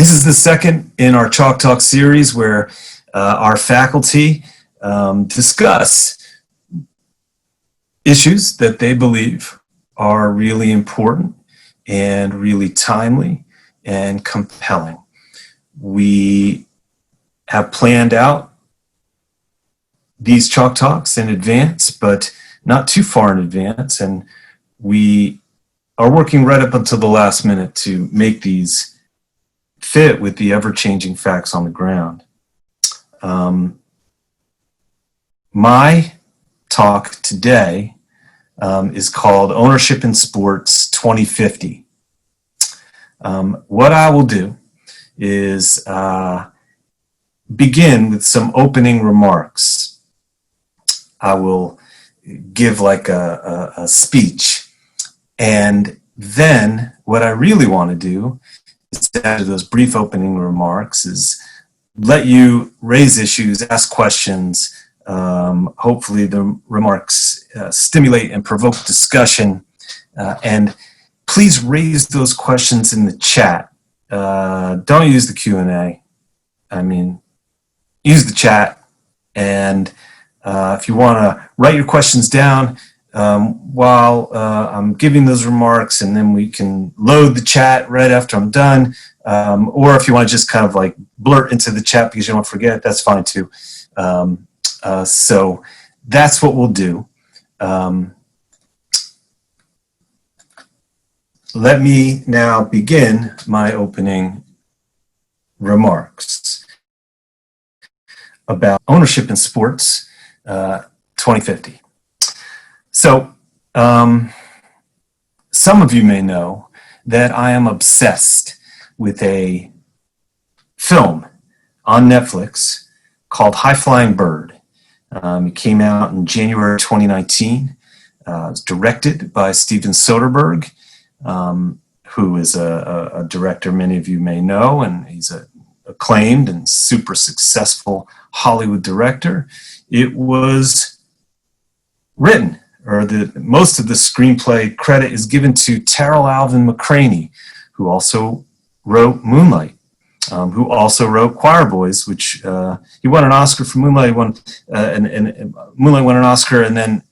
This is the second in our Chalk Talk series where our faculty discuss issues that they believe are really important and really timely and compelling. We have planned out these Chalk Talks in advance, but not too far in advance, and we are working right up until the last minute to make these fit with the ever-changing facts on the ground. My talk today is called Ownership in Sports 2050. What I will do is begin with some opening remarks. I will give like a speech, and then what I really want to do is, after those brief opening remarks, is let you raise issues, ask questions. Hopefully the remarks stimulate and provoke discussion, and please raise those questions in the chat. Don't use the Q&A. I mean, use the chat, and if you want to write your questions down while I'm giving those remarks, and then we can load the chat right after I'm done, or if you want to just kind of like blurt into the chat because you don't forget, that's fine too. So that's what we'll do. Let me now begin my opening remarks about ownership in sports 2050. So some of you may know that I am obsessed with a film on Netflix called High Flying Bird. It came out in January 2019. It was directed by Steven Soderbergh, who is a director many of you may know, and he's an acclaimed and super successful Hollywood director. It was written, or most of the screenplay credit is given to Terrell Alvin McCraney, who also wrote Moonlight, who also wrote Choir Boys, which he won an Oscar for Moonlight. And Moonlight won an Oscar, and then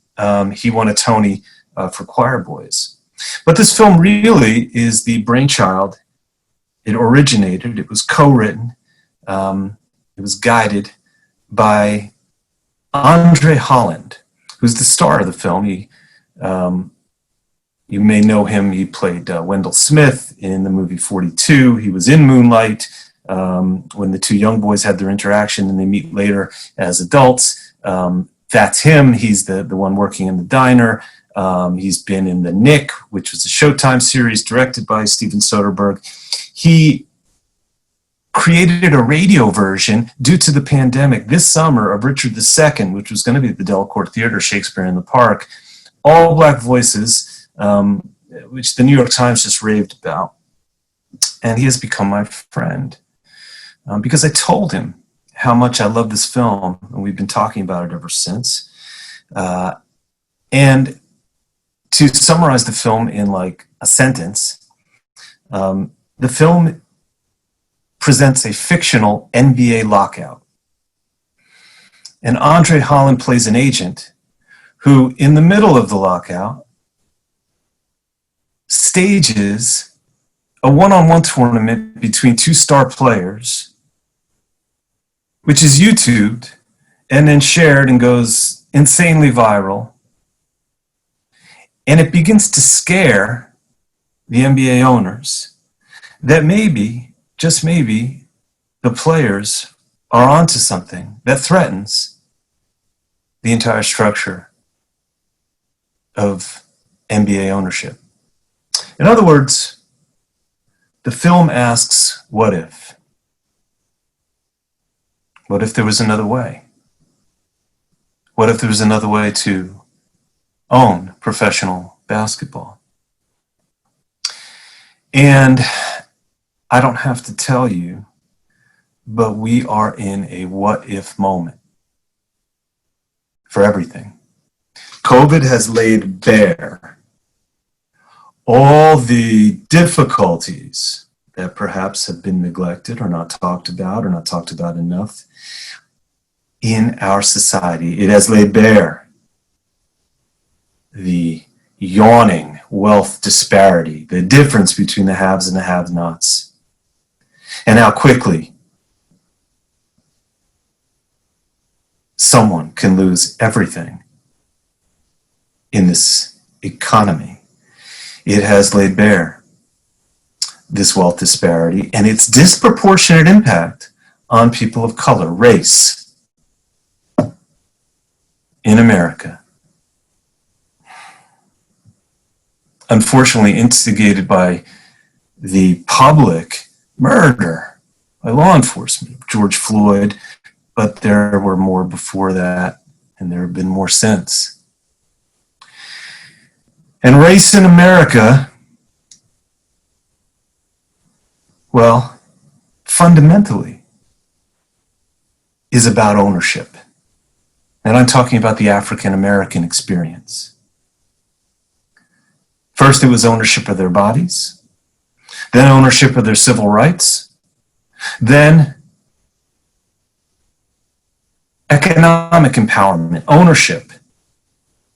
he won a Tony for Choir Boys. But this film really is the brainchild. It originated, it was co-written, it was guided by Andre Holland, who's the star of the film. You may know him. He played Wendell Smith in the movie 42. He was in Moonlight when the two young boys had their interaction and they meet later as adults. That's him. He's the one working in the diner. He's been in The Knick, which was a Showtime series directed by Steven Soderbergh. He created a radio version due to the pandemic this summer of Richard II, which was going to be at the Delacorte Theater, Shakespeare in the Park. All black voices, which the New York Times just raved about. And he has become my friend because I told him how much I love this film, and we've been talking about it ever since. And to summarize the film in like a sentence, the film presents a fictional NBA lockout. And Andre Holland plays an agent who, in the middle of the lockout, stages a one-on-one tournament between two star players, which is YouTubed and then shared and goes insanely viral. And it begins to scare the NBA owners that maybe, just maybe, the players are onto something that threatens the entire structure of NBA ownership. In other words, the film asks, what if? What if there was another way? What if there was another way to own professional basketball? And I don't have to tell you, but we are in a what-if moment for everything. COVID has laid bare all the difficulties that perhaps have been neglected or not talked about enough in our society. It has laid bare the yawning wealth disparity, the difference between the haves and the have-nots, and how quickly someone can lose everything in this economy. It has laid bare this wealth disparity and its disproportionate impact on people of color, race, in America. Unfortunately, instigated by the public murder by law enforcement of George Floyd, but there were more before that, and there have been more since. And race in America, well, fundamentally, is about ownership. And I'm talking about the African American experience. First, it was ownership of their bodies, then ownership of their civil rights, then economic empowerment, ownership,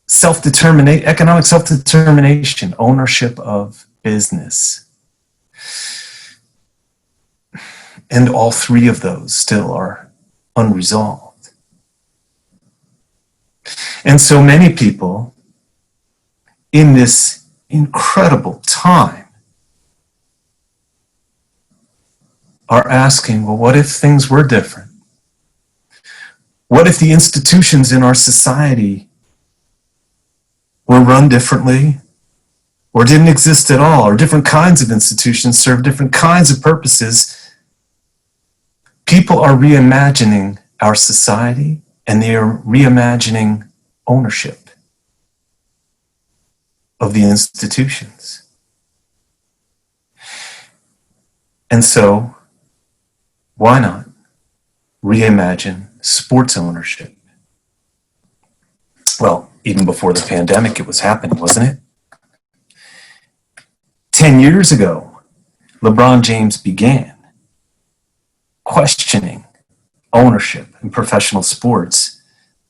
economic self-determination, ownership of business. And all three of those still are unresolved. And so many people in this incredible time are asking, well, what if things were different? What if the institutions in our society were run differently or didn't exist at all, or different kinds of institutions serve different kinds of purposes? People are reimagining our society, and they are reimagining ownership of the institutions. And so, why not reimagine sports ownership? Well, even before the pandemic, it was happening, wasn't it? 10 years ago, LeBron James began questioning ownership in professional sports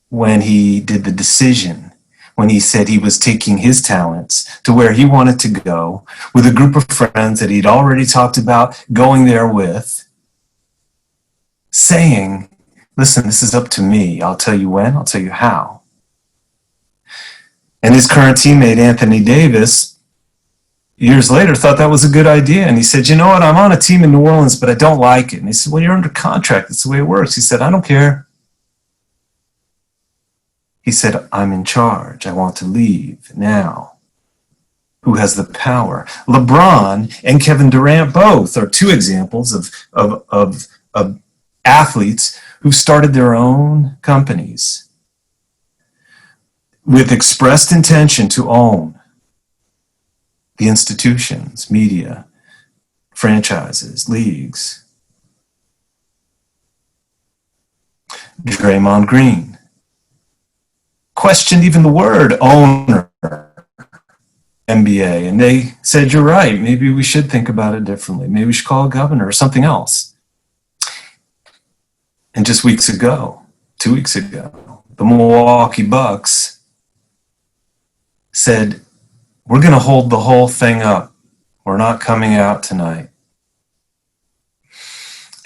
when he did the decision, when he said he was taking his talents to where he wanted to go with a group of friends that he'd already talked about going there with, saying, listen, this is up to me. I'll tell you when, I'll tell you how. And his current teammate, Anthony Davis, years later thought that was a good idea. And he said, you know what, I'm on a team in New Orleans, but I don't like it. And he said, well, you're under contract. That's the way it works. He said, I don't care. He said, I'm in charge. I want to leave now. Who has the power? LeBron and Kevin Durant both are two examples of athletes who started their own companies with expressed intention to own the institutions, media, franchises, leagues. Draymond Green questioned even the word owner, NBA, and they said, you're right, maybe we should think about it differently. Maybe we should call a governor or something else. And just 2 weeks ago, the Milwaukee Bucks said, we're going to hold the whole thing up. We're not coming out tonight.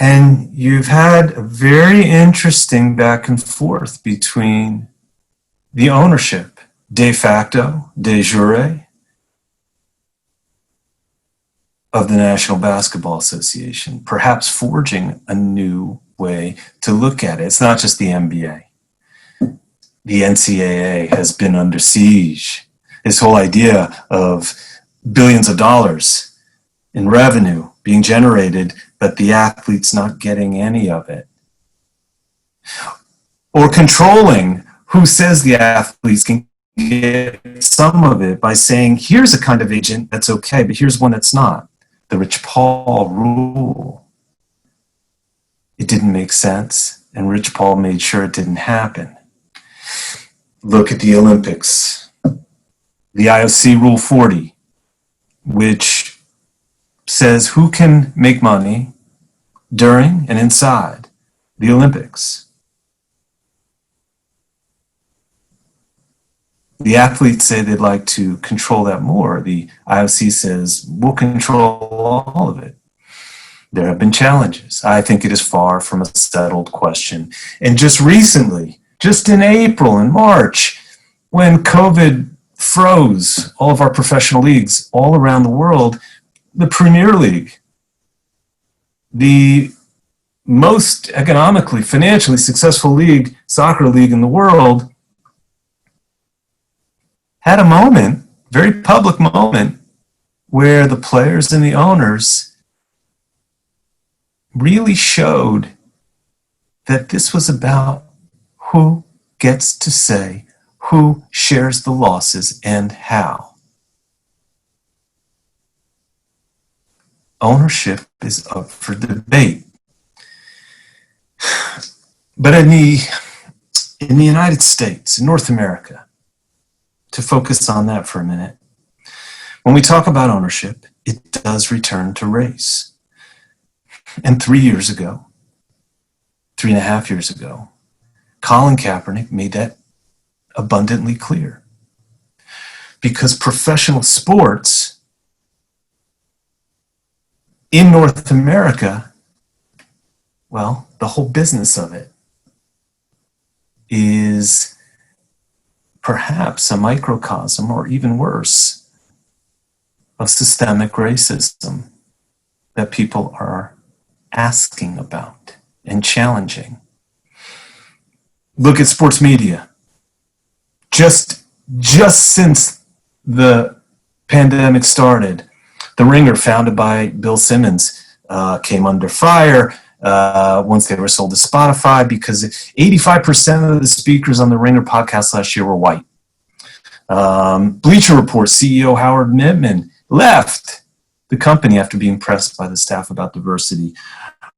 And you've had a very interesting back and forth between the ownership, de facto, de jure, of the National Basketball Association, perhaps forging a new way to look at it. It's not just the NBA. The NCAA has been under siege. This whole idea of billions of dollars in revenue being generated, but the athletes not getting any of it. Or controlling who says the athletes can get some of it by saying, here's a kind of agent that's okay, but here's one that's not. The Rich Paul rule. It didn't make sense, and Rich Paul made sure it didn't happen. Look at the Olympics. The IOC Rule 40, which says who can make money during and inside the Olympics. The athletes say they'd like to control that more. The IOC says we'll control all of it. There have been challenges. I think it is far from a settled question. And just recently, just in April and March, when COVID froze all of our professional leagues all around the world, the Premier League, the most economically, financially successful league, soccer league in the world, had a moment, very public moment, where the players and the owners really showed that this was about who gets to say, who shares the losses, and how. Ownership is up for debate. But in the United States, in North America, to focus on that for a minute, when we talk about ownership, it does return to race. And 3 years ago, 3.5 years ago, Colin Kaepernick made that abundantly clear. Because professional sports in North America, well, the whole business of it is perhaps a microcosm, or even worse, of systemic racism that people are asking about and challenging. Look at sports media. Just since the pandemic started, The Ringer, founded by Bill Simmons, came under fire once they were sold to Spotify, because 85% of the speakers on the Ringer podcast last year were white. Bleacher Report CEO Howard Mittman left the company after being pressed by the staff about diversity.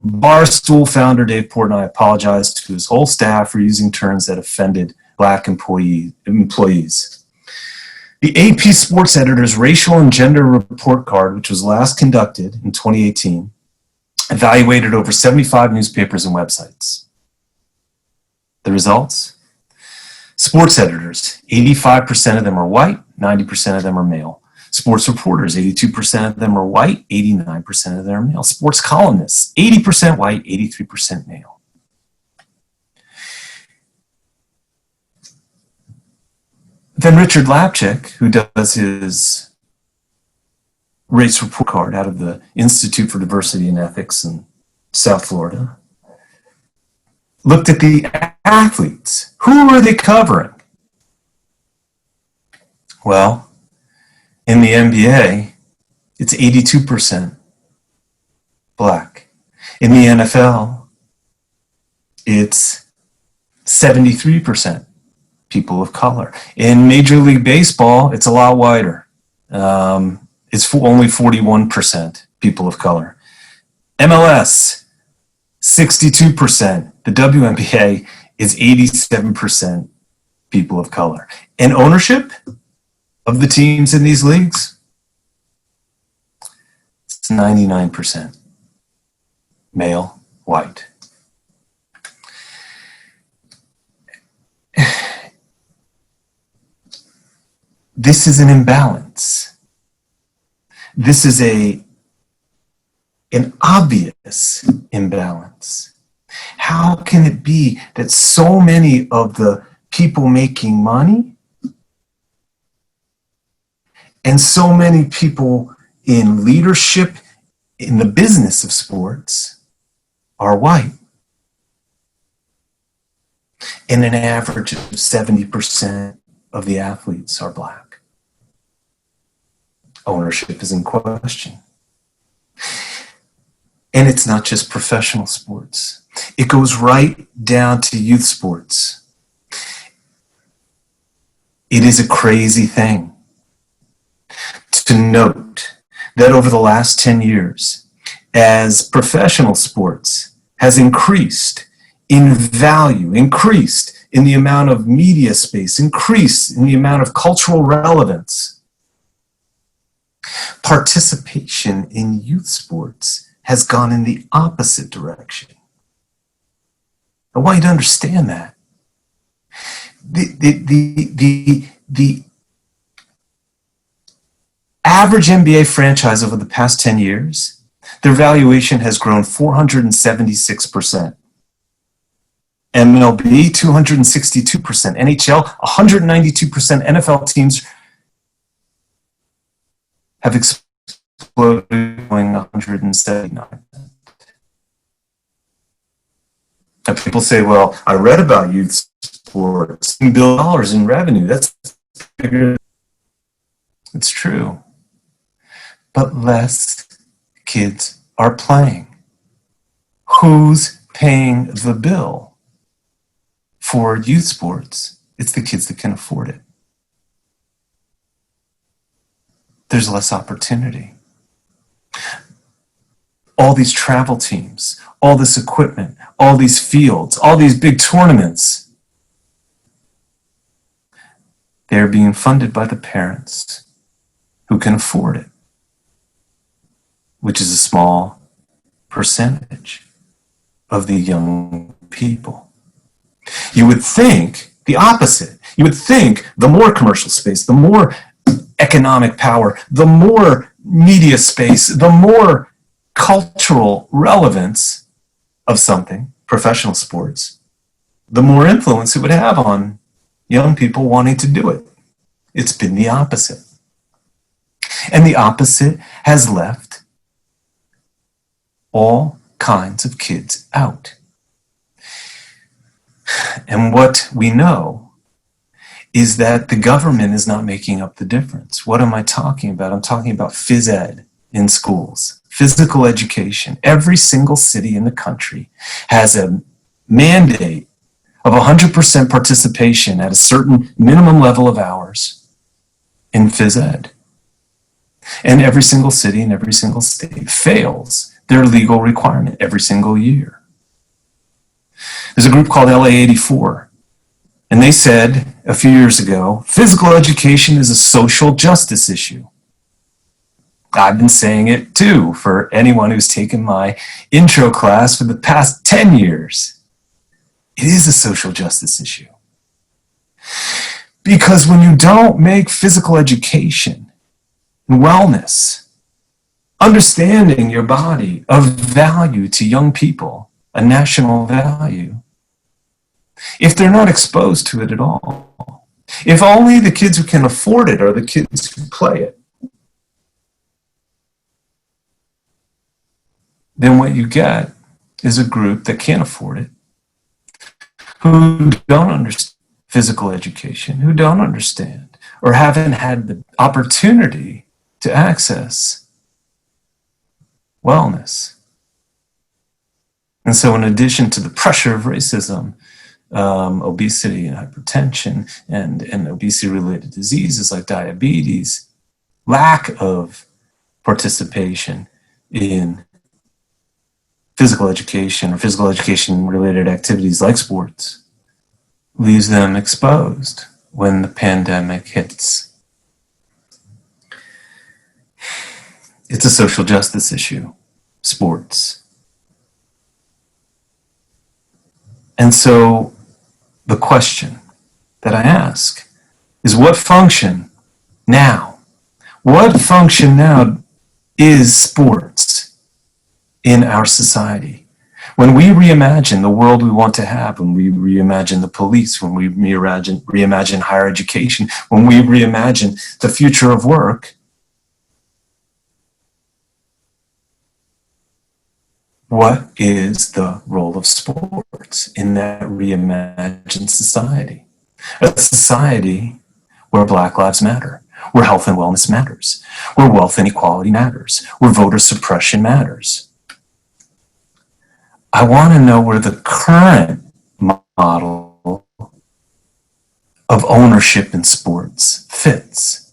Barstool founder Dave Portnoy apologized to his whole staff for using terms that offended Black employees. The AP Sports Editor's Racial and Gender Report Card, which was last conducted in 2018, evaluated over 75 newspapers and websites. The results? Sports editors, 85% of them are white, 90% of them are male. Sports reporters, 82% of them are white, 89% of them are male. Sports columnists, 80% white, 83% male. Then Richard Lapchick, who does his race report card out of the Institute for Diversity and Ethics in South Florida, looked at the athletes. Who are they covering? Well, in the NBA, it's 82% Black. In the NFL, it's 73% people of color. In Major League Baseball, it's a lot wider. It's only 41% people of color. MLS, 62%. The WNBA is 87% people of color. And ownership of the teams in these leagues, it's 99% male, white. This is an imbalance. This is an obvious imbalance. How can it be that so many of the people making money and so many people in leadership in the business of sports are white? And an average of 70% of the athletes are Black. Ownership is in question. And it's not just professional sports. It goes right down to youth sports. It is a crazy thing to note that over the last 10 years, as professional sports has increased in value, increased in the amount of media space, increased in the amount of cultural relevance, participation in youth sports has gone in the opposite direction. I want you to understand that. The average NBA franchise over the past 10 years, their valuation has grown 476%. MLB, 262%. NHL, 192%. NFL teams have exploded, going 179%. And people say, well, I read about youth sports, $1 billion in revenue. That's bigger. It's true. But less kids are playing. Who's paying the bill for youth sports? It's the kids that can afford it. There's less opportunity. All these travel teams, all this equipment, all these fields, all these big tournaments, they're being funded by the parents who can afford it, which is a small percentage of the young people. You would think the opposite. You would think the more commercial space, the more economic power, the more media space, the more cultural relevance of something, professional sports, the more influence it would have on young people wanting to do it. It's been the opposite. And the opposite has left all kinds of kids out. And what we know is that the government is not making up the difference. What am I talking about? I'm talking about phys ed in schools, physical education. Every single city in the country has a mandate of 100% participation at a certain minimum level of hours in phys ed. And every single city and every single state fails their legal requirement every single year. There's a group called LA84, and they said a few years ago, physical education is a social justice issue. I've been saying it too for anyone who's taken my intro class for the past 10 years. It is a social justice issue. Because when you don't make physical education and wellness, understanding your body of value to young people, a national value, if they're not exposed to it at all, if only the kids who can afford it are the kids who play it, then what you get is a group that can't afford it, who don't understand physical education, who don't understand or haven't had the opportunity to access wellness. And so in addition to the pressure of racism, obesity and hypertension and obesity-related diseases like diabetes, lack of participation in physical education or physical education-related activities like sports leaves them exposed when the pandemic hits. It's a social justice issue, sports. And so the question that I ask is, what function now? What function now is sports in our society? When we reimagine the world we want to have, when we reimagine the police, when we reimagine higher education, when we reimagine the future of work, what is the role of sports in that reimagined society? A society where Black Lives Matter, where health and wellness matters, where wealth inequality matters, where voter suppression matters. I want to know where the current model of ownership in sports fits.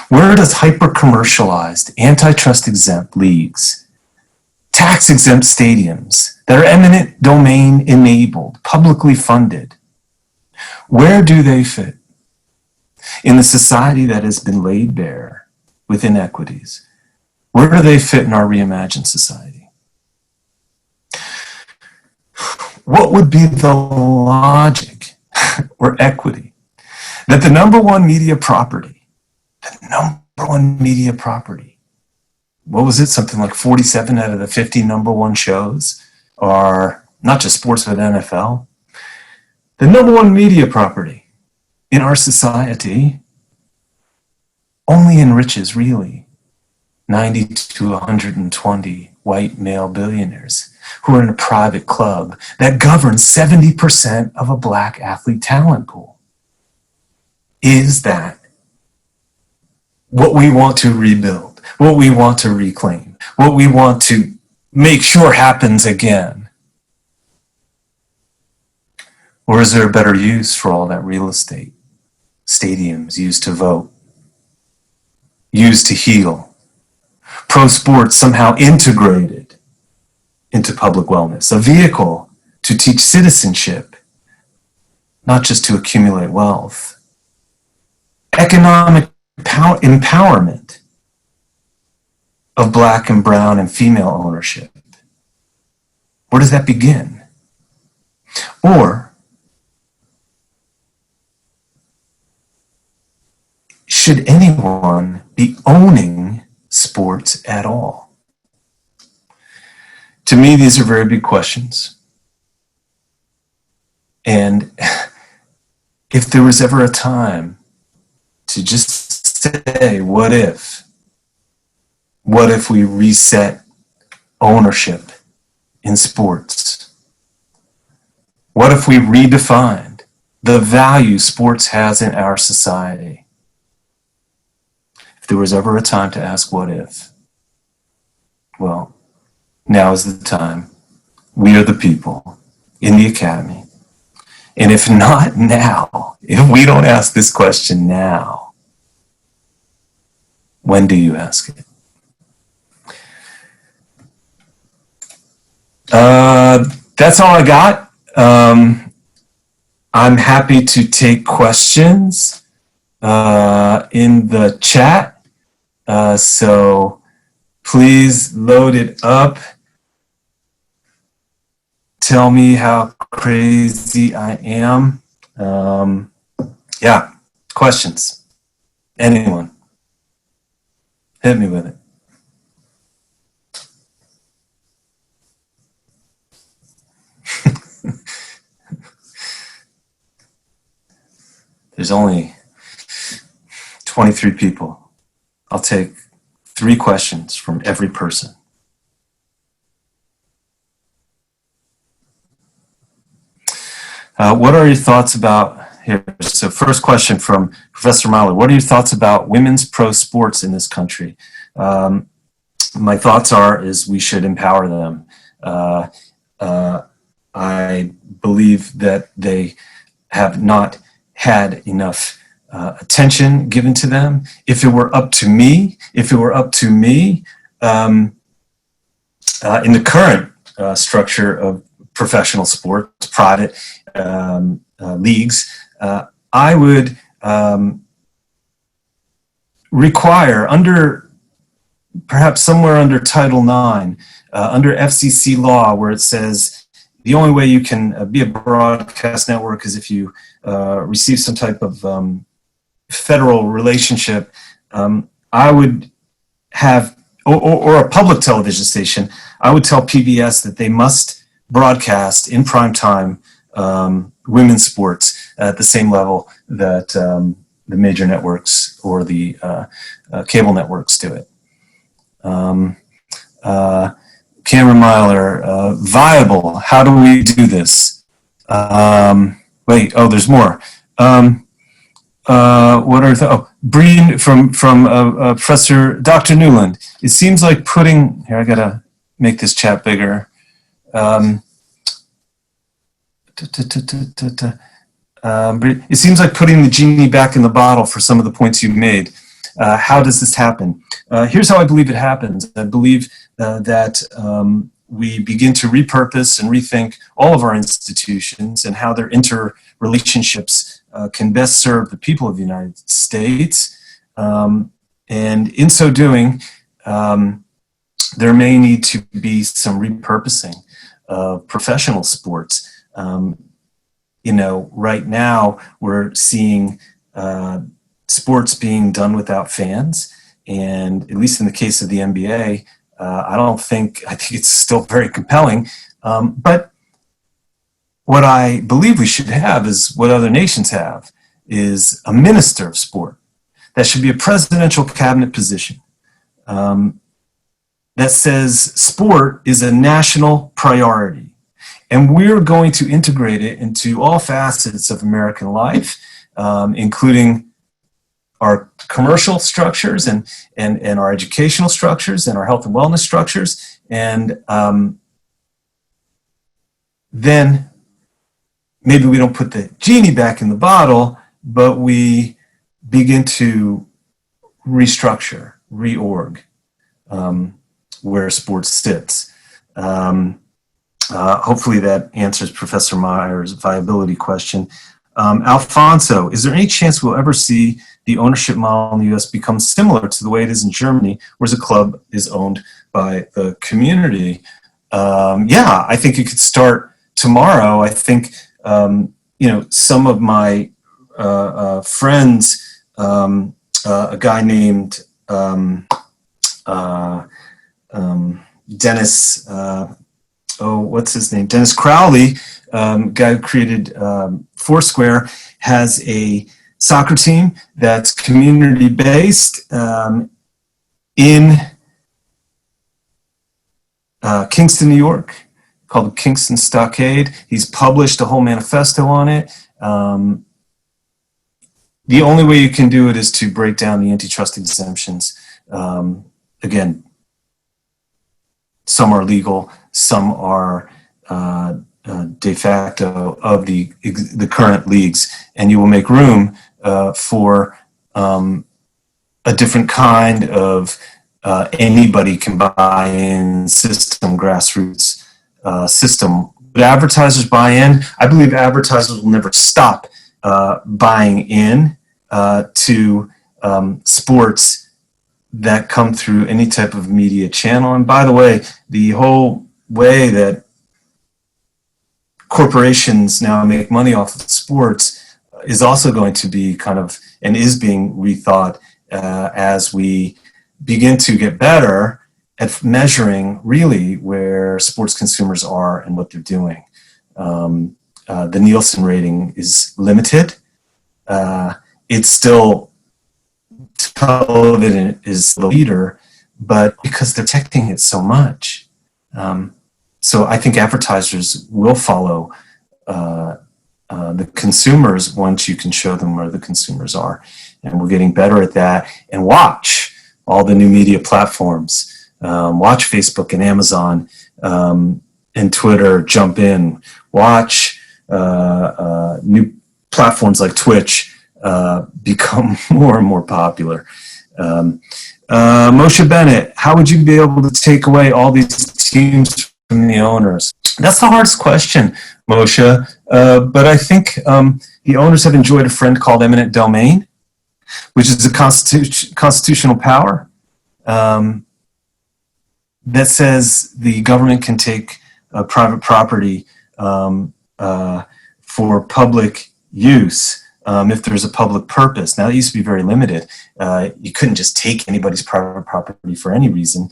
Where does hyper-commercialized, antitrust-exempt leagues, tax-exempt stadiums that are eminent domain enabled, publicly funded, where do they fit in the society that has been laid bare with inequities, Where do they fit in our reimagined society? What would be the logic or equity that the number one media property, what was it? Something like 47 out of the 50 number one shows are not just sports, but NFL. The number one media property in our society only enriches really 90 to 120 white male billionaires who are in a private club that governs 70% of a black athlete talent pool. Is that what we want to rebuild, what we want to reclaim, what we want to make sure happens again? Or is there a better use for all that real estate? Stadiums used to vote, used to heal. Pro sports somehow integrated into public wellness, a vehicle to teach citizenship, not just to accumulate wealth. Economic empowerment of black and brown and female ownership. Where does that begin? Or should anyone be owning sports at all? To me, these are very big questions. And if there was ever a time to just say, what if? What if we reset ownership in sports? What if we redefined the value sports has in our society? If there was ever a time to ask what if, well, now is the time. We are the people in the academy. And if not now, if we don't ask this question now, when do you ask it? That's all I got. I'm happy to take questions in the chat. So please load it up. Tell me how crazy I am. Yeah, questions. Anyone? Hit me with it. There's only 23 people. I'll take 3 questions from every person. What are your thoughts about, here, so first question from Professor Mahler. What are your thoughts about women's pro sports in this country? My thoughts is we should empower them. I believe that they have not had enough attention given to them. If it were up to me, in the current structure of professional sports, private leagues, I would require perhaps somewhere under Title IX, under FCC law, where it says the only way you can be a broadcast network is if you receive some type of federal relationship. I would have, or a public television station, I would tell PBS that they must broadcast in prime time women's sports at the same level that the major networks or the cable networks do it. Cameron Myler, viable, how do we do this? Wait, there's more. What are Breen from Professor Dr. Newland. It seems like putting, here I gotta make this chat bigger. It seems like putting the genie back in the bottle for some of the points you made. How does this happen? Here's how I believe it happens. I believe that we begin to repurpose and rethink all of our institutions and how their interrelationships can best serve the people of the United States. And in so doing, there may need to be some repurposing of professional sports. Right now we're seeing sports being done without fans, and at least in the case of the NBA, I think it's still very compelling. But what I believe we should have is what other nations have, is a minister of sport. That should be a presidential cabinet position that says sport is a national priority. And we're going to integrate it into all facets of American life, including our commercial structures and our educational structures and our health and wellness structures. And then maybe we don't put the genie back in the bottle, but we begin to restructure, reorg where sports sits. Hopefully that answers Professor Meyer's viability question. Alfonso, is there any chance we'll ever see the ownership model in the US become similar to the way it is in Germany, where the club is owned by the community? Yeah, I think it could start tomorrow. I think, some of my friends, a guy named Dennis, what's his name? Dennis Crowley, guy who created Foursquare, has a soccer team that's community-based in Kingston, New York, called Kingston Stockade. He's published a whole manifesto on it. The only way you can do it is to break down the antitrust exemptions. Again, some are legal, some are de facto of the current leagues, and you will make room for a different kind of anybody can buy in system, grassroots system. But advertisers buy in. I believe advertisers will never stop buying in to sports that come through any type of media channel. And by the way, the whole way that corporations now make money off of sports is also going to be and is being rethought as we begin to get better at measuring really where sports consumers are and what they're doing. The Nielsen rating is limited. It's still, television is the leader, but because they're detecting it so much. So I think advertisers will follow the consumers once you can show them where the consumers are. And we're getting better at that. And watch all the new media platforms. Watch Facebook and Amazon and Twitter jump in. Watch new platforms like Twitch become more and more popular. Moshe Bennett, how would you be able to take away all these teams from the owners? That's the hardest question, Moshe. But I think the owners have enjoyed a friend called eminent domain, which is a constitutional power that says the government can take private property for public use if there's a public purpose. Now, it used to be very limited. You couldn't just take anybody's private property for any reason.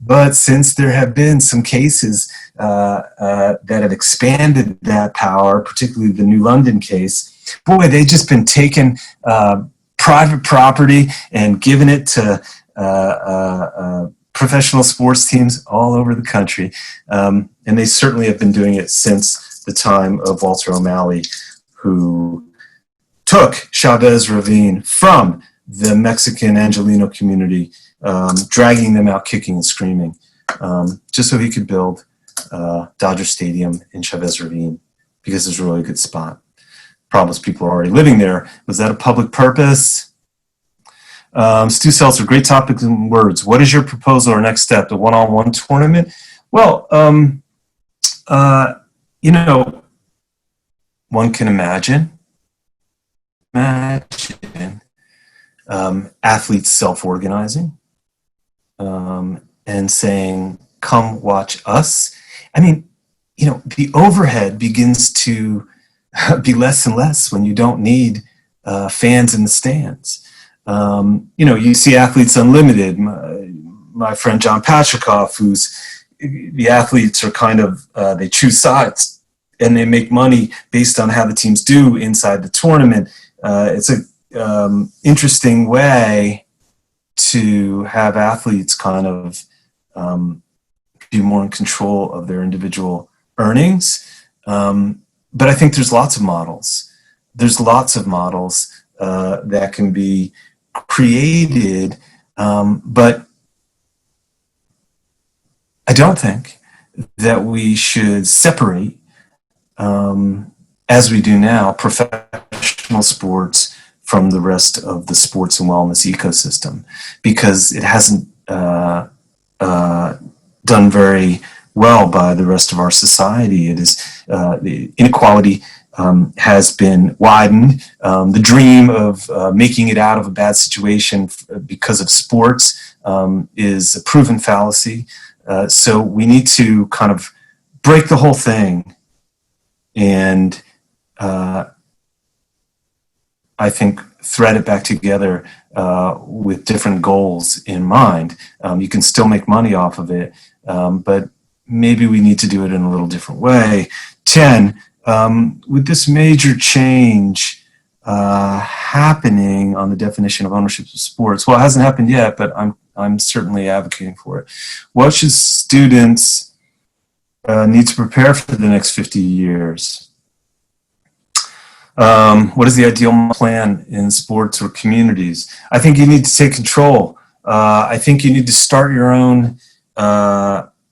But since there have been some cases that have expanded that power, particularly the New London case, boy, they've just been taking private property and giving it to professional sports teams all over the country. And they certainly have been doing it since the time of Walter O'Malley, who took Chavez Ravine from the Mexican Angelino community, dragging them out kicking and screaming, just so he could build Dodger Stadium in Chavez Ravine, because it's a really good spot. Problem is people are already living there. Was that a public purpose? Stu Seltzer, great topics and words. What is your proposal or next step? The one-on-one tournament? Well, one can imagine athletes self-organizing and saying, come watch us. I mean, the overhead begins to be less and less when you don't need fans in the stands. You see Athletes Unlimited, my friend John Patrikoff, the athletes are kind of, they choose sides and they make money based on how the teams do inside the tournament. It's a interesting way to have athletes kind of be more in control of their individual earnings. But I think there's lots of models. There's lots of models that can be created, but I don't think that we should separate, as we do now, professional sports from the rest of the sports and wellness ecosystem, because it hasn't done very well by the rest of our society. It is the inequality has been widened. The dream of making it out of a bad situation because of sports is a proven fallacy. So we need to kind of break the whole thing and I think thread it back together with different goals in mind. You can still make money off of it, but maybe we need to do it in a little different way. 10, with this major change happening on the definition of ownership of sports, well, it hasn't happened yet, but I'm certainly advocating for it. What should students need to prepare for the next 50 years? What is the ideal plan in sports or communities? I think you need to take control. I think you need to start your own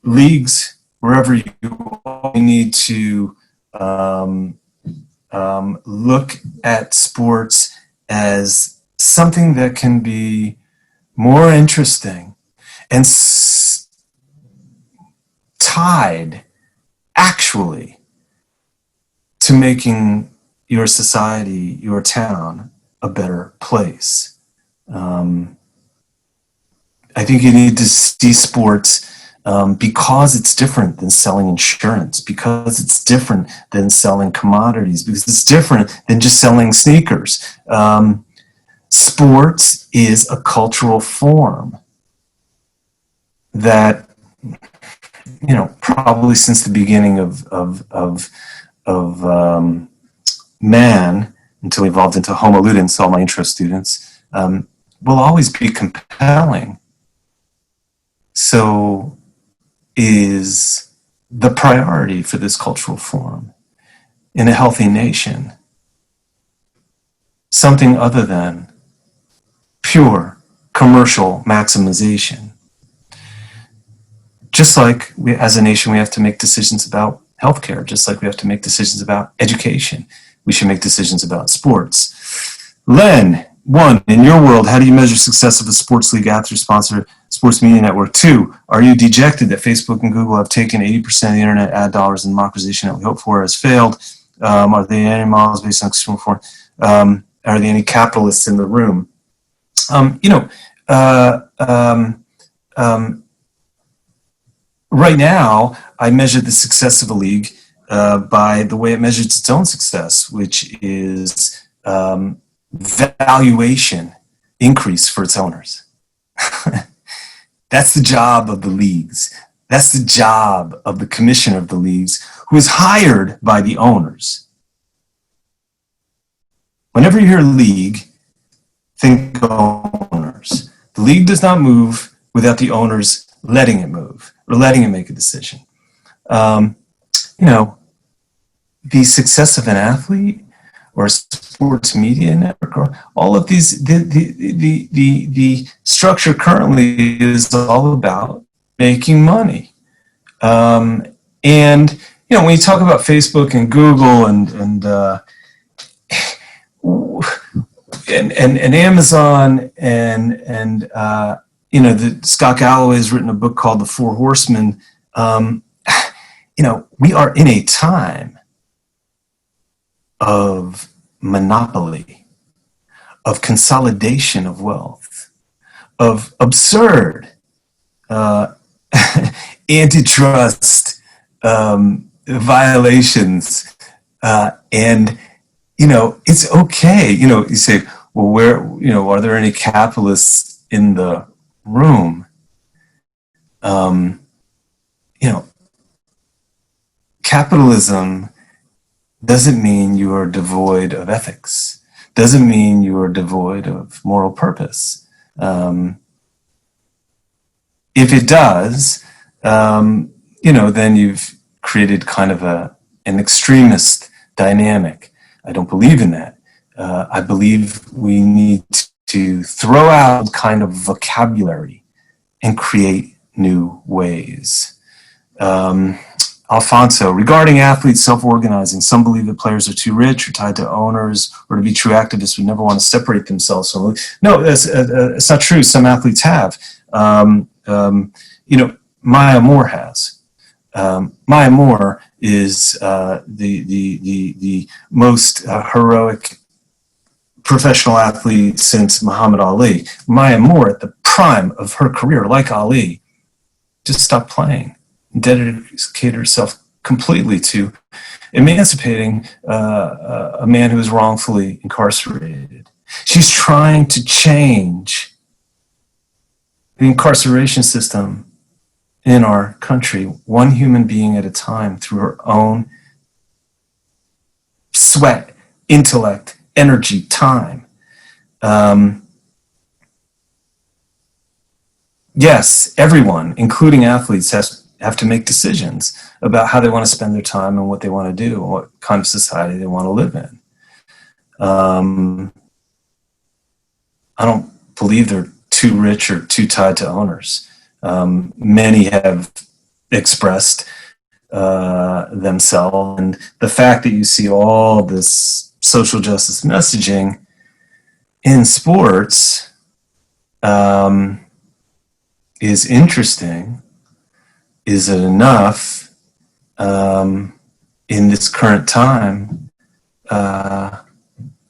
leagues wherever you are. You need to look at sports as something that can be more interesting and tied actually to making your society, your town, a better place. I think you need to see sports because it's different than selling insurance, because it's different than selling commodities, because it's different than just selling sneakers. Sports is a cultural form that, probably since the beginning of man, until he evolved into Homo ludens, all my intro students, will always be compelling. So is the priority for this cultural form in a healthy nation something other than pure commercial maximization? Just like we, as a nation, we have to make decisions about healthcare, just like we have to make decisions about education, we should make decisions about sports. Len, 1, in your world, how do you measure success of a sports league after sponsor sports media network? 2, are you dejected that Facebook and Google have taken 80% of the internet ad dollars and democratization that we hoped for has failed? Are there any models based on consumer form? Are there any capitalists in the room? Right now, I measure the success of a league by the way it measures its own success, which is valuation increase for its owners. That's the job of the leagues. That's the job of the commissioner of the leagues, who is hired by the owners. Whenever you hear league, think owners. The league does not move without the owners letting it move or letting it make a decision. The success of an athlete or a sports media network, or all of these, the structure currently is all about making money. And when you talk about Facebook and Google and Amazon and Scott Galloway has written a book called The Four Horsemen. We are in a time of monopoly, of consolidation of wealth, of absurd antitrust violations, and it's okay. You say, well, are there any capitalists in the room? You know, capitalism doesn't mean you are devoid of ethics. Doesn't mean you are devoid of moral purpose. If it does, then you've created kind of an extremist dynamic. I don't believe in that. I believe we need to throw out kind of vocabulary and create new ways. Alfonso, regarding athletes self-organizing, some believe that players are too rich or tied to owners, or to be true activists would never want to separate themselves from. No, it's not true. Some athletes have. Maya Moore has. Maya Moore is the most heroic professional athlete since Muhammad Ali. Maya Moore, at the prime of her career, like Ali, just stopped playing, dedicated herself completely to emancipating a man who was wrongfully incarcerated. She's trying to change the incarceration system in our country, one human being at a time, through her own sweat, intellect, energy, time. Yes, everyone, including athletes, have to make decisions about how they want to spend their time and what they want to do, and what kind of society they want to live in. I don't believe they're too rich or too tied to owners. Many have expressed themselves, and the fact that you see all this social justice messaging in sports is interesting. Is it enough in this current time?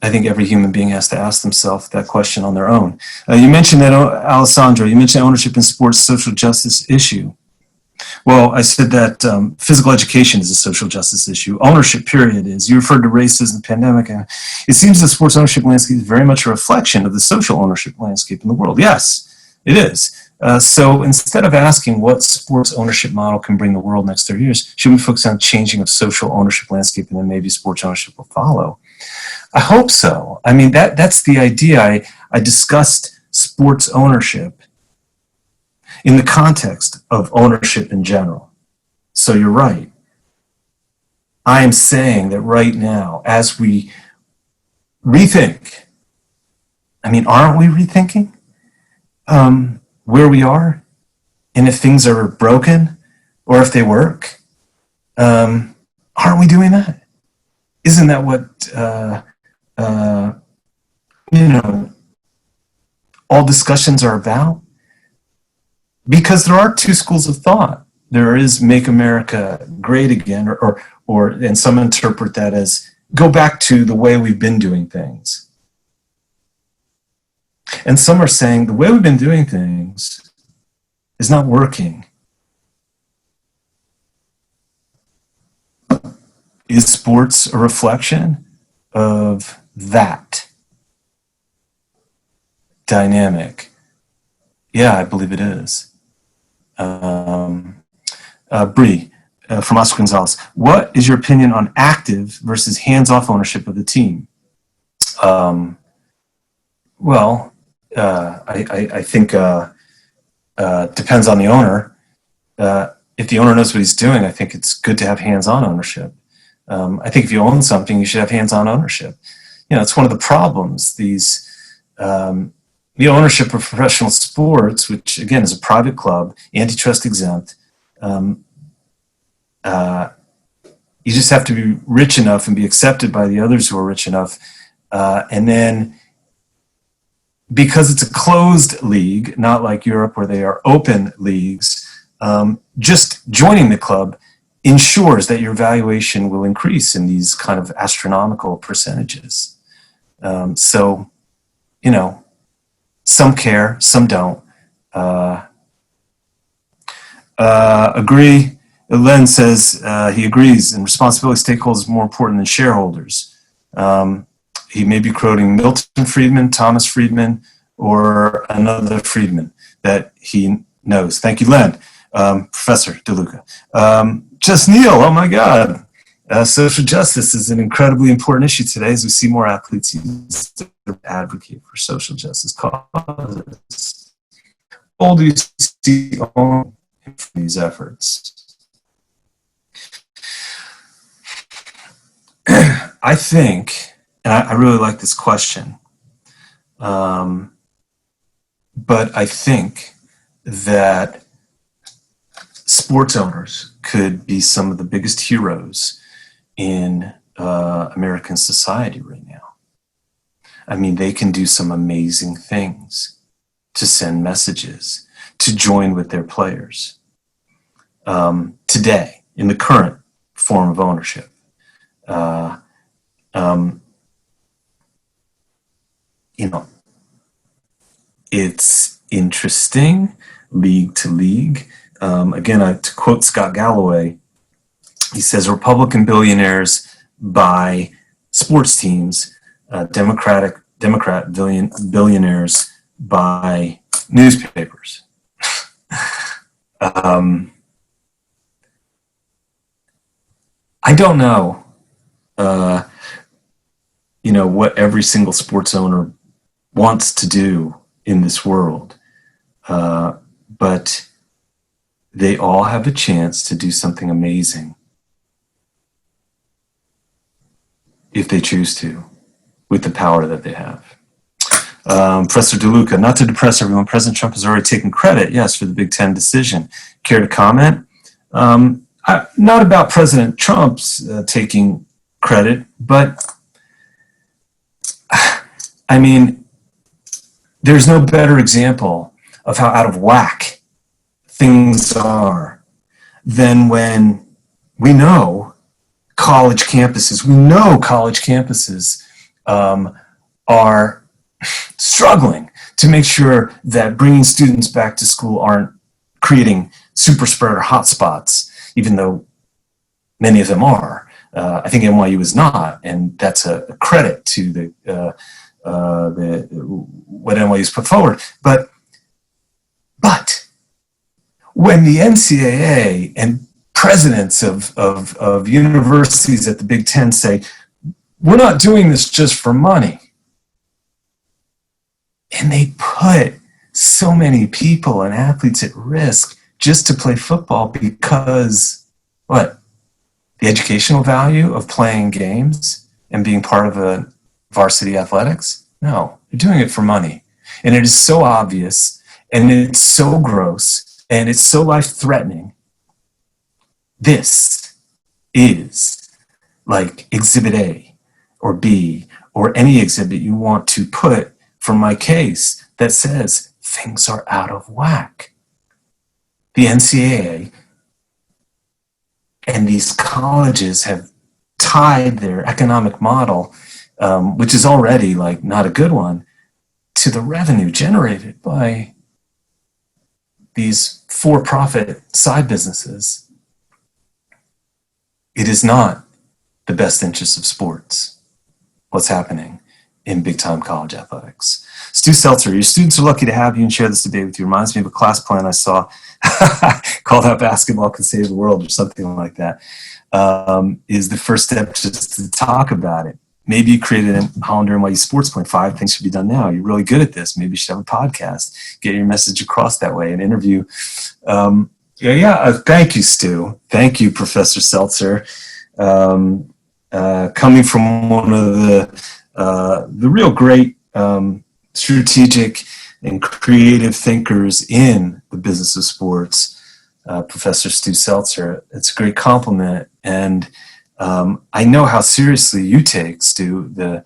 I think every human being has to ask themselves that question on their own. You mentioned that, Alessandro, you mentioned ownership in sports, social justice issue. Well, I said that physical education is a social justice issue. Ownership, period, is. You referred to racism, the pandemic, and it seems the sports ownership landscape is very much a reflection of the social ownership landscape in the world. Yes, it is. So instead of asking what sports ownership model can bring the world next 30 years, should we focus on changing of social ownership landscape, and then maybe sports ownership will follow? I hope so. I mean, that's the idea. I discussed sports ownership in the context of ownership in general. So you're right. I am saying that right now, as we rethink, I mean, aren't we rethinking where we are, and if things are broken or if they work? Aren't we doing that? Isn't that what all discussions are about? Because there are two schools of thought. There is make America great again, and some interpret that as go back to the way we've been doing things. And some are saying the way we've been doing things is not working. Is sports a reflection of that dynamic? Yeah, I believe it is. Bree, from Oscar Gonzalez, what is your opinion on active versus hands-off ownership of the team? I think depends on the owner. If the owner knows what he's doing, I think it's good to have hands-on ownership. I think if you own something, you should have hands-on ownership. It's one of the problems. The ownership of professional sports, which again is a private club, antitrust exempt, you just have to be rich enough and be accepted by the others who are rich enough. And then because it's a closed league, not like Europe where they are open leagues, just joining the club ensures that your valuation will increase in these kind of astronomical percentages. Some care, some don't. Agree. Len says he agrees, and responsibility stakeholders is more important than shareholders. He may be quoting Milton Friedman, Thomas Friedman, or another Friedman that he knows. Thank you, Len. Professor DeLuca. Just Neil, oh my God. Social justice is an incredibly important issue today as we see more athletes advocate for social justice causes. All do you see on these efforts? I think, and I really like this question, but I think that sports owners could be some of the biggest heroes in American society right now. I mean, they can do some amazing things to send messages, to join with their players. Today, in the current form of ownership, it's interesting, league to league. Again, to quote Scott Galloway, he says, Republican billionaires buy sports teams, Democrat billionaires buy newspapers. I don't know, what every single sports owner wants to do in this world, but they all have a chance to do something amazing if they choose to, with the power that they have. Professor DeLuca, not to depress everyone, President Trump has already taken credit, yes, for the Big Ten decision. Care to comment? Not about President Trump's taking credit, but I mean, there's no better example of how out of whack things are than when we know college campuses are struggling to make sure that bringing students back to school aren't creating super spreader hotspots, even though many of them are. I think NYU is not, and that's a credit to what NYU's put forward. But when the NCAA and presidents of universities at the Big Ten say, we're not doing this just for money, and they put so many people and athletes at risk just to play football because, what? The educational value of playing games and being part of a varsity athletics? No, they're doing it for money. And it is so obvious, and it's so gross, and it's so life-threatening. This is like Exhibit A or B or any exhibit you want to put for my case that says things are out of whack. The NCAA and these colleges have tied their economic model, which is already like not a good one, to the revenue generated by these for-profit side businesses. It is not the best interest of sports, what's happening in big-time college athletics. Stu Seltzer, your students are lucky to have you and share this debate with you. Reminds me of a class plan I saw called How Basketball Can Save the World or something like that. Is the first step just to talk about it. Maybe you created a Hollander NYU Sports Plan. 5 things should be done now. You're really good at this. Maybe you should have a podcast. Get your message across that way, an interview. Thank you, Stu. Thank you, Professor Seltzer. Coming from one of the real great strategic and creative thinkers in the business of sports, Professor Stu Seltzer, it's a great compliment. And I know how seriously you take, Stu, the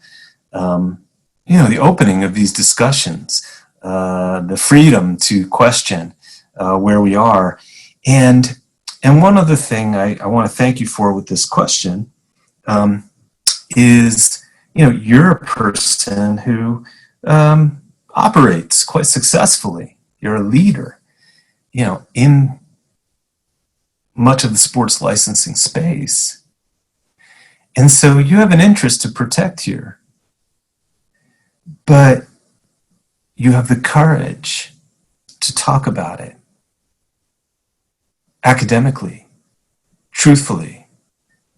opening of these discussions, the freedom to question where we are. And one other thing I want to thank you for with this question is, you're a person who operates quite successfully. You're a leader, in much of the sports licensing space. And so you have an interest to protect here, but you have the courage to talk about it academically, truthfully,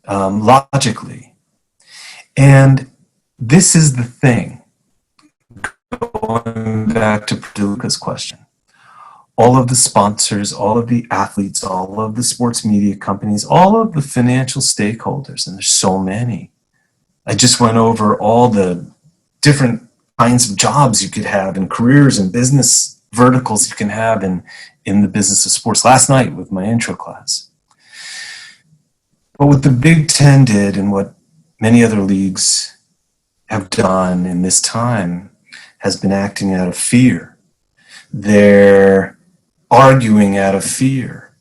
logically. And this is the thing, going back to Paducah's question. All of the sponsors, all of the athletes, all of the sports media companies, all of the financial stakeholders, and there's so many. I just went over all the different kinds of jobs you could have and careers and business verticals you can have in the business of sports last night with my intro class. But what the Big Ten did and what many other leagues have done in this time has been acting out of fear. They're arguing out of fear.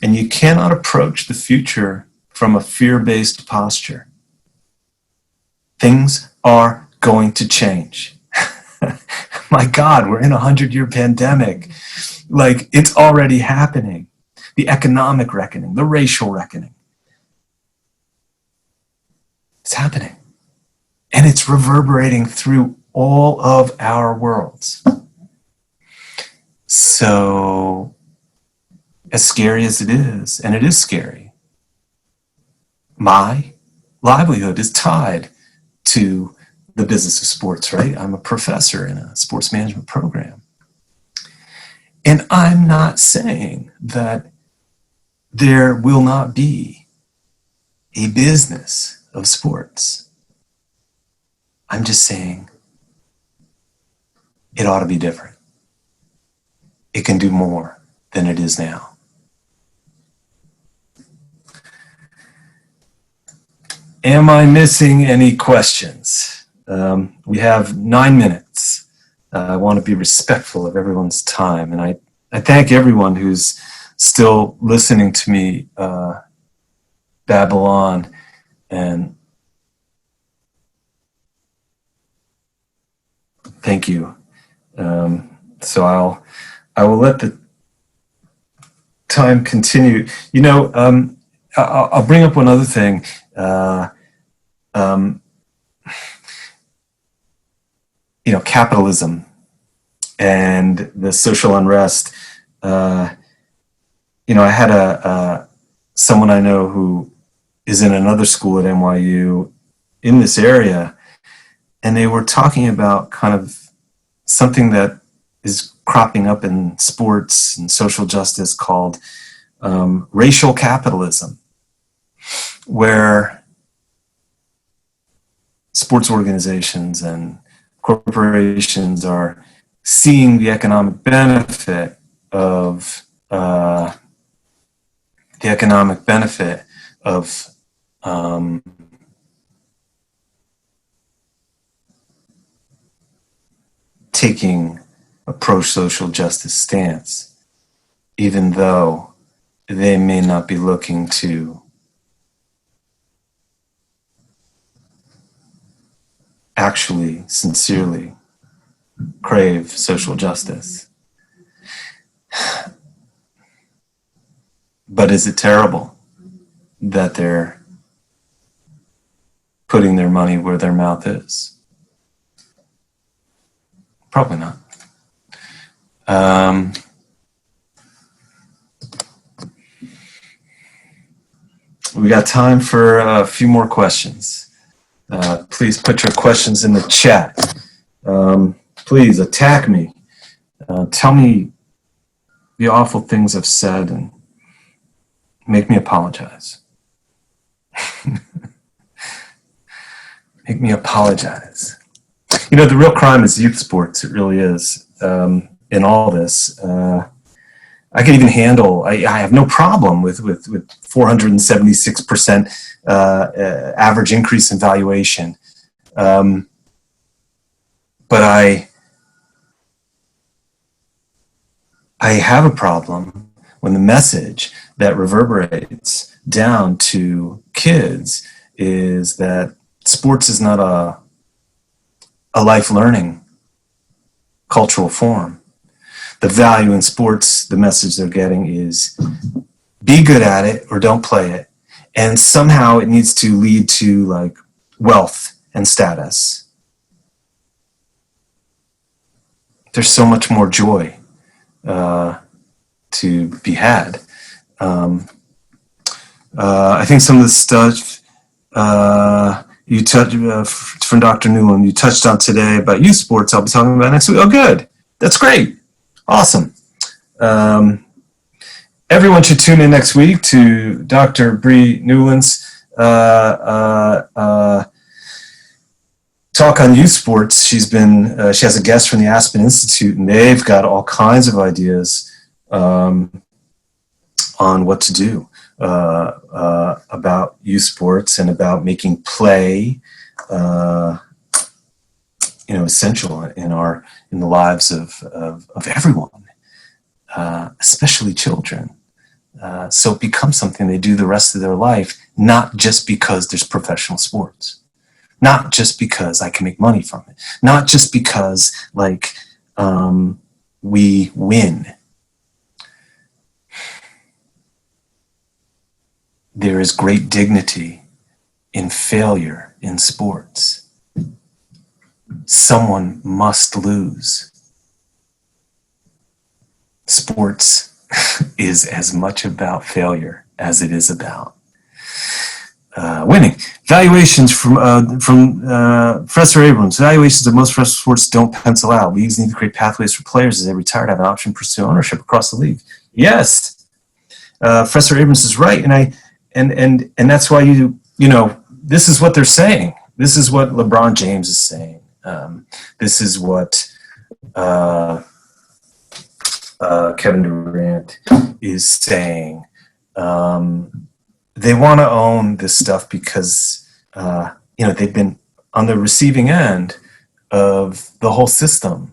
And you cannot approach the future from a fear-based posture. Things are going to change. My God, we're in a 100-year pandemic. Like, it's already happening. The economic reckoning, the racial reckoning. It's happening. And it's reverberating through all of our worlds. So, as scary as it is, and it is scary, my livelihood is tied to the business of sports, right? I'm a professor in a sports management program. And I'm not saying that there will not be a business of sports. I'm just saying it ought to be different. It can do more than it is now. Am I missing any questions? We have 9 minutes. I want to be respectful of everyone's time, and I thank everyone who's still listening to me babble on. And thank you. So I will let the time continue. You know, I'll bring up one other thing. You know, capitalism and the social unrest. You know, I had someone I know who is in another school at NYU in this area, and they were talking about kind of something that is cropping up in sports and social justice called racial capitalism, where sports organizations and corporations are seeing the economic benefit of taking a pro-social justice stance, even though they may not be looking to actually, sincerely crave social justice. But is it terrible that they're putting their money where their mouth is? Probably not. We got time for a few more questions. Please put your questions in the chat. Please attack me. Tell me the awful things I've said and make me apologize. Make me apologize. You know, the real crime is youth sports. It really is. In all this, I can even handle. I have no problem with 476% average increase in valuation, but I have a problem when the message that reverberates down to kids is that sports is not a life learning cultural form. The value in sports, the message they're getting is be good at it or don't play it. And somehow it needs to lead to like wealth and status. There's so much more joy to be had. I think some of the stuff you touched from Dr. Newland, you touched on today about youth sports, I'll be talking about next week. Oh, good. That's great. Awesome. Everyone should tune in next week to Dr. Bree Newland's talk on youth sports. She has a guest from the Aspen Institute, and they've got all kinds of ideas on what to do about youth sports and about making play, essential in the lives of everyone, especially children. So it becomes something they do the rest of their life, not just because there's professional sports, not just because I can make money from it, not just because we win. There is great dignity in failure in sports. Someone must lose. Sports is as much about failure as it is about winning. Valuations from Professor Abrams. Valuations of most professional sports don't pencil out. Leagues need to create pathways for players as they retire to have an option to pursue ownership across the league. Yes, Professor Abrams is right, and that's why this is what they're saying. This is what LeBron James is saying. This is what Kevin Durant is saying. They want to own this stuff because they've been on the receiving end of the whole system.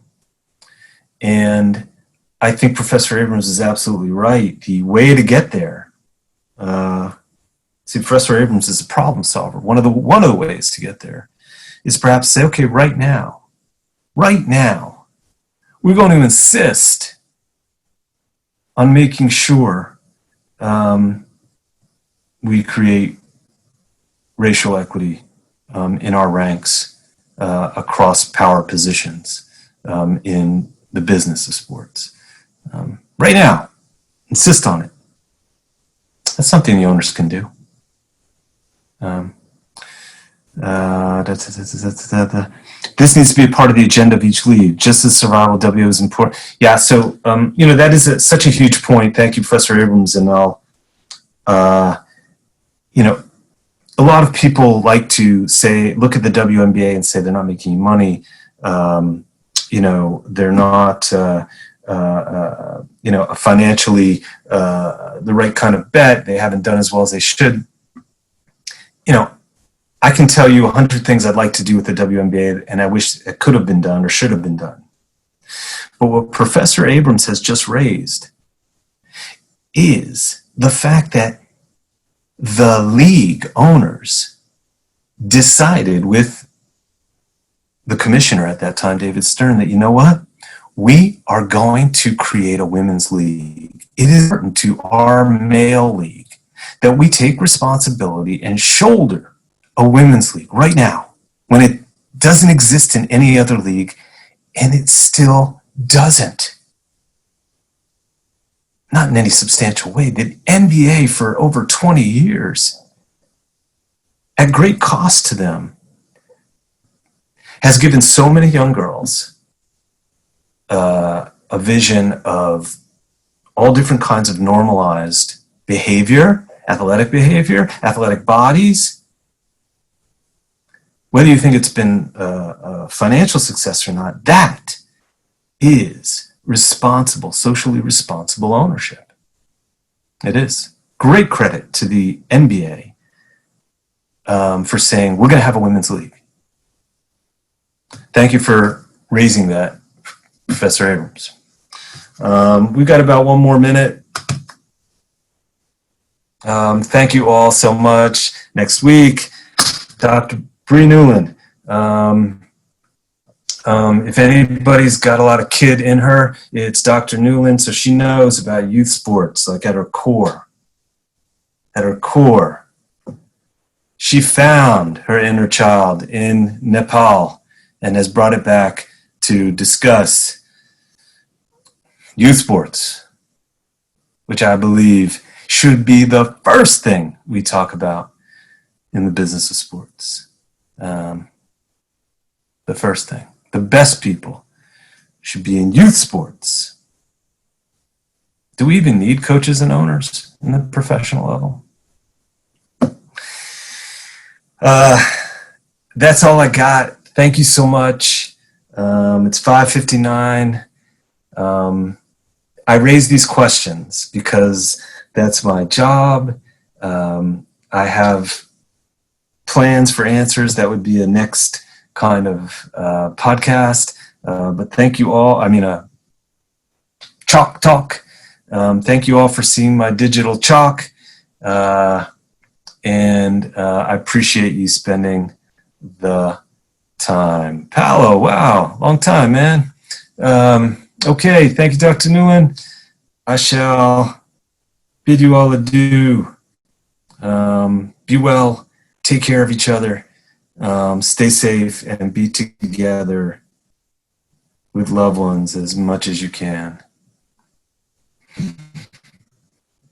And I think Professor Abrams is absolutely right. The way to get there, Professor Abrams is a problem solver. One of the ways to get there is perhaps say, okay, right now, we're going to insist on making sure we create racial equity in our ranks across power positions in the business of sports. Right now, insist on it. That's something the owners can do. This needs to be a part of the agenda of each league, just as survival W is important. Yeah, so, that is such a huge point. Thank you, Professor Abrams. And I'll, a lot of people like to look at the WNBA and say they're not making money. They're not, financially the right kind of bet. They haven't done as well as they should. I can tell you 100 things I'd like to do with the WNBA, and I wish it could have been done or should have been done. But what Professor Abrams has just raised is the fact that the league owners decided with the commissioner at that time, David Stern, that, you know what? We are going to create a women's league. It is important to our male league that we take responsibility and shoulder a women's league right now when it doesn't exist in any other league, and it still doesn't. Not in any substantial way. The NBA for over 20 years, at great cost to them, has given so many young girls a vision of all different kinds of normalized behavior, athletic bodies. Whether you think it's been a financial success or not, that is socially responsible ownership. It is. Great credit to the NBA for saying, we're going to have a women's league. Thank you for raising that, Professor Abrams. We've got about one more minute. Thank you all so much. Next week, Dr. Bree Newland. If anybody's got a lot of kid in her, it's Dr. Newland, so she knows about youth sports, like at her core. at her core, she found her inner child in Nepal and has brought it back to discuss youth sports, which I believe should be the first thing we talk about in the business of sports. The first thing. The best people should be in youth sports. Do we even need coaches and owners in the professional level? That's all I got. Thank you so much. It's 5:59. I raise these questions because that's my job. I have plans for answers. That would be a next kind of podcast. But thank you all. Chalk Talk. Thank you all for seeing my digital chalk. And I appreciate you spending the time. Paolo, wow, long time, man. Okay, thank you, Dr. Nguyen. I shall bid you all adieu. Be well, take care of each other, stay safe, and be together with loved ones as much as you can.